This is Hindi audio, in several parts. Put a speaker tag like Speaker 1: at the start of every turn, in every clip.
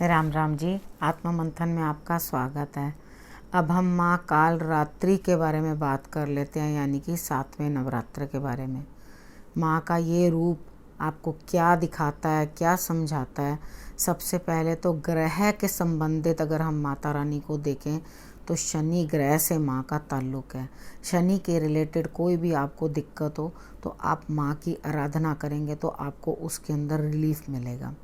Speaker 1: राम राम जी। आत्म मंथन में आपका स्वागत है। अब हम माँ काल रात्रि के बारे में बात कर लेते हैं, यानी कि 7वें नवरात्र के बारे में। माँ का ये रूप आपको क्या दिखाता है, क्या समझाता है। सबसे पहले तो ग्रह के संबंधित अगर हम माता रानी को देखें तो शनि ग्रह से माँ का ताल्लुक है। शनि के रिलेटेड कोई भी आपको दिक्कत हो तो आप माँ की आराधना करेंगे तो आपको उसके अंदर रिलीफ मिलेगा।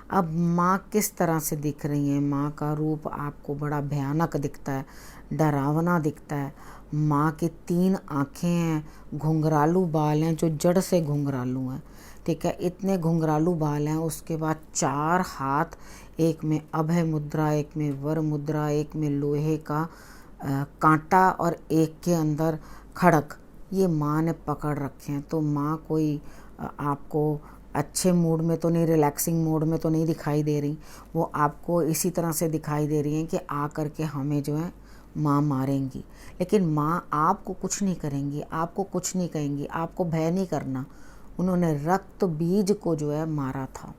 Speaker 1: अब माँ किस तरह से दिख रही हैं? माँ का रूप आपको बड़ा भयानक दिखता है, डरावना दिखता है। माँ की 3 आँखें हैं, घुंघरालू बाल हैं जो जड़ से घुंघरालू हैं, ठीक है, इतने घुंघरालू बाल हैं। उसके बाद 4 हाथ, एक में अभय मुद्रा, एक में वर मुद्रा, एक में लोहे का कांटा और एक के अंदर खड़क, ये माँ ने पकड़ रखे हैं। तो माँ कोई आपको अच्छे मूड में तो नहीं, रिलैक्सिंग मूड में तो नहीं दिखाई दे रही। वो आपको इसी तरह से दिखाई दे रही हैं कि आ कर के हमें जो है माँ मारेंगी। लेकिन माँ आपको कुछ नहीं करेंगी, आपको कुछ नहीं कहेंगी, आपको भय नहीं करना। उन्होंने रक्त बीज को जो है मारा था,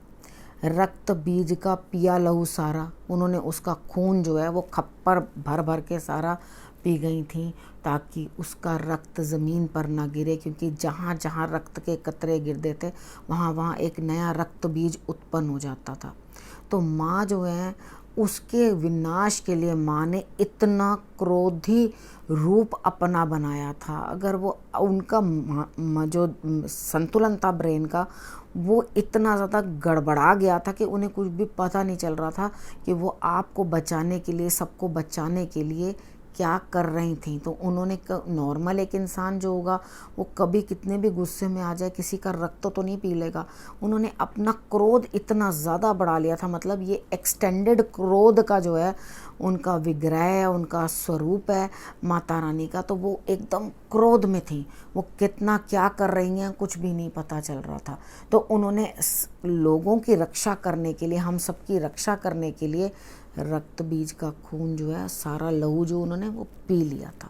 Speaker 1: रक्त बीज का पिया लहू सारा, उन्होंने उसका खून जो है वो खप्पर भर भर के सारा पी गई थी, ताकि उसका रक्त ज़मीन पर ना गिरे। क्योंकि जहाँ जहाँ रक्त के कतरे गिरते थे वहाँ वहाँ एक नया रक्त बीज उत्पन्न हो जाता था। तो माँ जो है उसके विनाश के लिए माँ ने इतना क्रोधी रूप अपना बनाया था। अगर वो उनका जो संतुलन था ब्रेन का, वो इतना ज़्यादा गड़बड़ा गया था कि उन्हें कुछ भी पता नहीं चल रहा था कि वो आपको बचाने के लिए, सबको बचाने के लिए क्या कर रही थी। तो उन्होंने नॉर्मल एक इंसान जो होगा वो कभी कितने भी गुस्से में आ जाए किसी का रक्त तो नहीं पी लेगा। उन्होंने अपना क्रोध इतना ज़्यादा बढ़ा लिया था, मतलब ये एक्सटेंडेड क्रोध का जो है उनका विग्रह है, उनका स्वरूप है माता रानी का। तो वो एकदम क्रोध में थी, वो कितना क्या कर रही हैं कुछ भी नहीं पता चल रहा था। तो उन्होंने लोगों की रक्षा करने के लिए, हम सबकी रक्षा करने के लिए रक्त बीज का खून जो है, सारा लहू जो उन्होंने वो पी लिया था,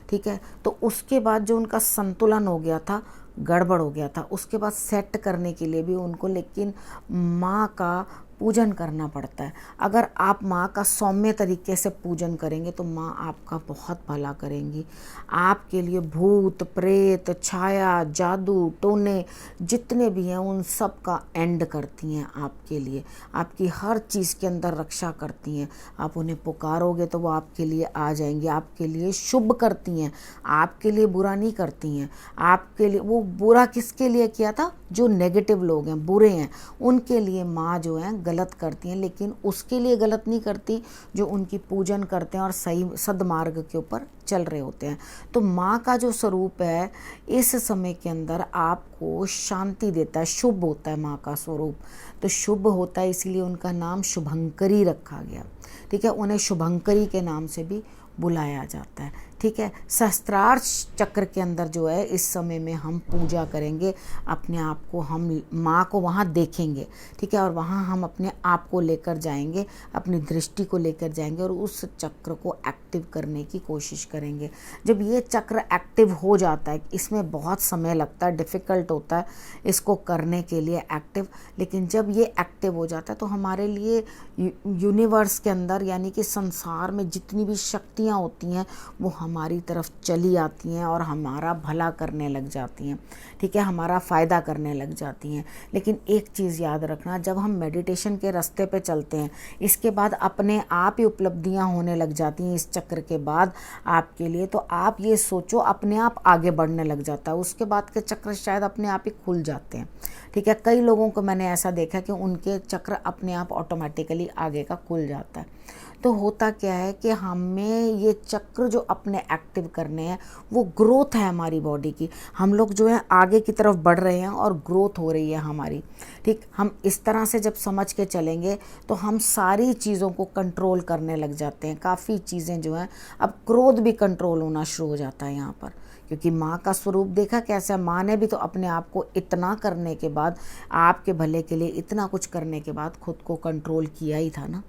Speaker 1: ठीक है। तो उसके बाद जो उनका संतुलन हो गया था, गड़बड़ हो गया था, उसके बाद सेट करने के लिए भी उनको लेकिन माँ का पूजन करना पड़ता है। अगर आप माँ का सौम्य तरीके से पूजन करेंगे तो माँ आपका बहुत भला करेंगी। आपके लिए भूत प्रेत, छाया, जादू टोने जितने भी हैं उन सब का एंड करती हैं आपके लिए, आपकी हर चीज़ के अंदर रक्षा करती हैं। आप उन्हें पुकारोगे तो वो आपके लिए आ जाएंगी, आपके लिए शुभ करती हैं, आपके लिए बुरा नहीं करती हैं। आपके लिए वो बुरा किसके लिए किया था? जो नेगेटिव लोग हैं, बुरे हैं, उनके लिए माँ जो है गलत करती हैं, लेकिन उसके लिए गलत नहीं करती जो उनकी पूजन करते हैं और सही सदमार्ग के ऊपर चल रहे होते हैं। तो माँ का जो स्वरूप है इस समय के अंदर आपको शांति देता है, शुभ होता है माँ का स्वरूप। तो शुभ होता है, इसीलिए उनका नाम शुभंकरी रखा गया, ठीक है। उन्हें शुभंकरी के नाम से भी बुलाया जाता है, ठीक है। सहस्त्रार चक्र के अंदर जो है इस समय में हम पूजा करेंगे, अपने आप को हम माँ को वहाँ देखेंगे, ठीक है, और वहाँ हम अपने आप को लेकर जाएंगे, अपनी दृष्टि को लेकर जाएंगे और उस चक्र को एक्टिव करने की कोशिश करेंगे। जब ये चक्र एक्टिव हो जाता है, इसमें बहुत समय लगता है, डिफ़िकल्ट होता है इसको करने के लिए एक्टिव, लेकिन जब ये एक्टिव हो जाता है तो हमारे लिए यूनिवर्स के अंदर, यानी कि संसार में जितनी भी शक्तियाँ होती हैं वो हमारी तरफ चली आती हैं और हमारा भला करने लग जाती हैं, ठीक है, हमारा फ़ायदा करने लग जाती हैं। लेकिन एक चीज़ याद रखना, जब हम मेडिटेशन के रास्ते पे चलते हैं, इसके बाद अपने आप ही उपलब्धियां होने लग जाती हैं इस चक्र के बाद आपके लिए। तो आप ये सोचो अपने आप आगे बढ़ने लग जाता है, उसके बाद के चक्र शायद अपने आप ही खुल जाते हैं, ठीक है। कई लोगों को मैंने ऐसा देखा कि उनके चक्र अपने आप ऑटोमेटिकली आगे का खुल जाता है। तो होता क्या है कि हमें ये चक्र जो अपने एक्टिव करने हैं, वो ग्रोथ है हमारी बॉडी की। हम लोग जो है आगे की तरफ बढ़ रहे हैं और ग्रोथ हो रही है हमारी, ठीक। हम इस तरह से जब समझ के चलेंगे तो हम सारी चीज़ों को कंट्रोल करने लग जाते हैं। काफ़ी चीज़ें जो हैं, अब क्रोध भी कंट्रोल होना शुरू हो जाता है यहाँ पर, क्योंकि माँ का स्वरूप देखा कैसा। माँ ने भी तो अपने आप को इतना करने के बाद, आपके भले के लिए इतना कुछ करने के बाद खुद को कंट्रोल किया ही था ना।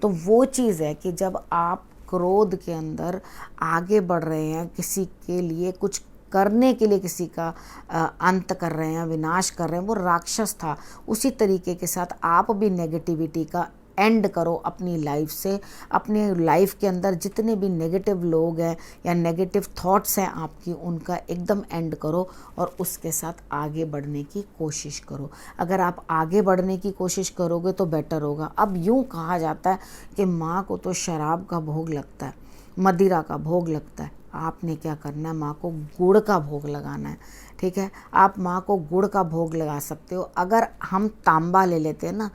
Speaker 1: तो वो चीज़ है कि जब आप क्रोध के अंदर आगे बढ़ रहे हैं, किसी के लिए कुछ करने के लिए किसी का अंत कर रहे हैं, विनाश कर रहे हैं, वो राक्षस था, उसी तरीके के साथ आप भी नेगेटिविटी का एंड करो अपनी लाइफ से। अपने लाइफ के अंदर जितने भी नेगेटिव लोग हैं या नेगेटिव थॉट्स हैं आपकी, उनका एकदम एंड करो और उसके साथ आगे बढ़ने की कोशिश करो। अगर आप आगे बढ़ने की कोशिश करोगे तो बेटर होगा। अब यूँ कहा जाता है कि माँ को तो शराब का भोग लगता है, मदिरा का भोग लगता है। आपने क्या करना है, माँ को गुड़ का भोग लगाना है। ठीक है, आप माँ को गुड़ का भोग लगा सकते हो। अगर हम तांबा ले लेते हैं ना,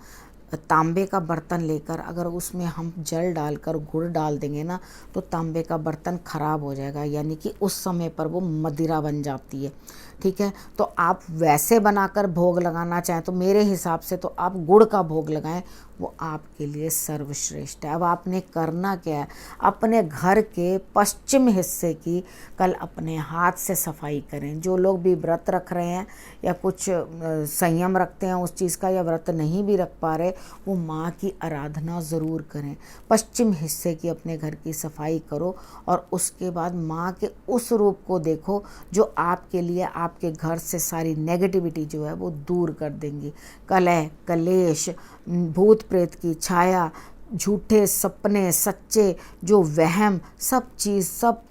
Speaker 1: तांबे का बर्तन लेकर अगर उसमें हम जल डालकर गुड़ डाल देंगे ना, तो तांबे का बर्तन ख़राब हो जाएगा, यानी कि उस समय पर वो मदिरा बन जाती है। ठीक है, तो आप वैसे बनाकर भोग लगाना चाहें तो मेरे हिसाब से तो आप गुड़ का भोग लगाएं, वो आपके लिए सर्वश्रेष्ठ है। अब आपने करना क्या है, अपने घर के पश्चिम हिस्से की कल अपने हाथ से सफाई करें। जो लोग भी व्रत रख रहे हैं या कुछ संयम रखते हैं उस चीज़ का, या व्रत नहीं भी रख पा रहे, वो माँ की आराधना ज़रूर करें। पश्चिम हिस्से की अपने घर की सफाई करो और उसके बाद माँ के उस रूप को देखो जो आपके लिए आपके घर से सारी नेगेटिविटी जो है वो दूर कर देंगी। कलह, कलेश, भूत प्रेत की छाया, झूठे सपने, सच्चे जो वहम, सब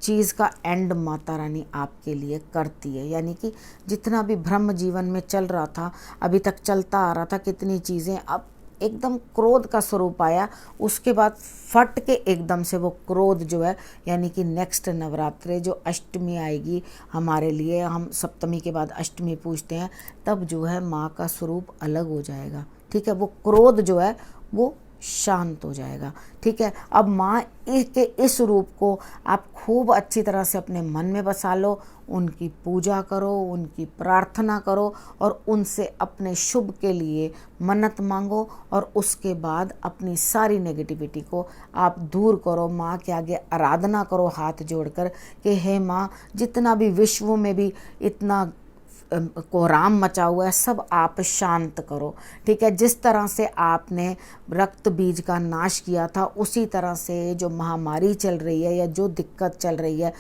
Speaker 1: चीज़ का एंड माता रानी आपके लिए करती है। यानी कि जितना भी भ्रम जीवन में चल रहा था, अभी तक चलता आ रहा था, कितनी चीज़ें, अब एकदम क्रोध का स्वरूप आया, उसके बाद फट के एकदम से वो क्रोध जो है, यानी कि नेक्स्ट नवरात्रे जो अष्टमी आएगी हमारे लिए, हम सप्तमी के बाद अष्टमी पूजते हैं, तब जो है माँ का स्वरूप अलग हो जाएगा। ठीक है, वो क्रोध जो है वो शांत हो जाएगा। ठीक है, अब माँ के इस रूप को आप खूब अच्छी तरह से अपने मन में बसा लो, उनकी पूजा करो, उनकी प्रार्थना करो और उनसे अपने शुभ के लिए मन्नत मांगो और उसके बाद अपनी सारी नेगेटिविटी को आप दूर करो। माँ के आगे आराधना करो हाथ जोड़कर कि हे माँ, जितना भी विश्व में भी इतना कोहराम मचा हुआ है, सब आप शांत करो। ठीक है, जिस तरह से आपने रक्त बीज का नाश किया था, उसी तरह से जो महामारी चल रही है या जो दिक्कत चल रही है,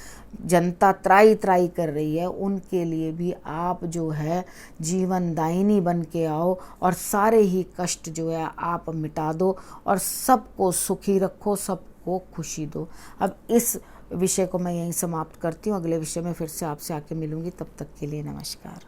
Speaker 1: जनता त्राई त्राई कर रही है, उनके लिए भी आप जो है जीवनदायिनी बन के आओ और सारे ही कष्ट जो है आप मिटा दो और सबको सुखी रखो, सबको खुशी दो। अब इस विषय को मैं यहीं समाप्त करती हूँ। अगले विषय में फिर से आपसे आके मिलूंगी, तब तक के लिए नमस्कार।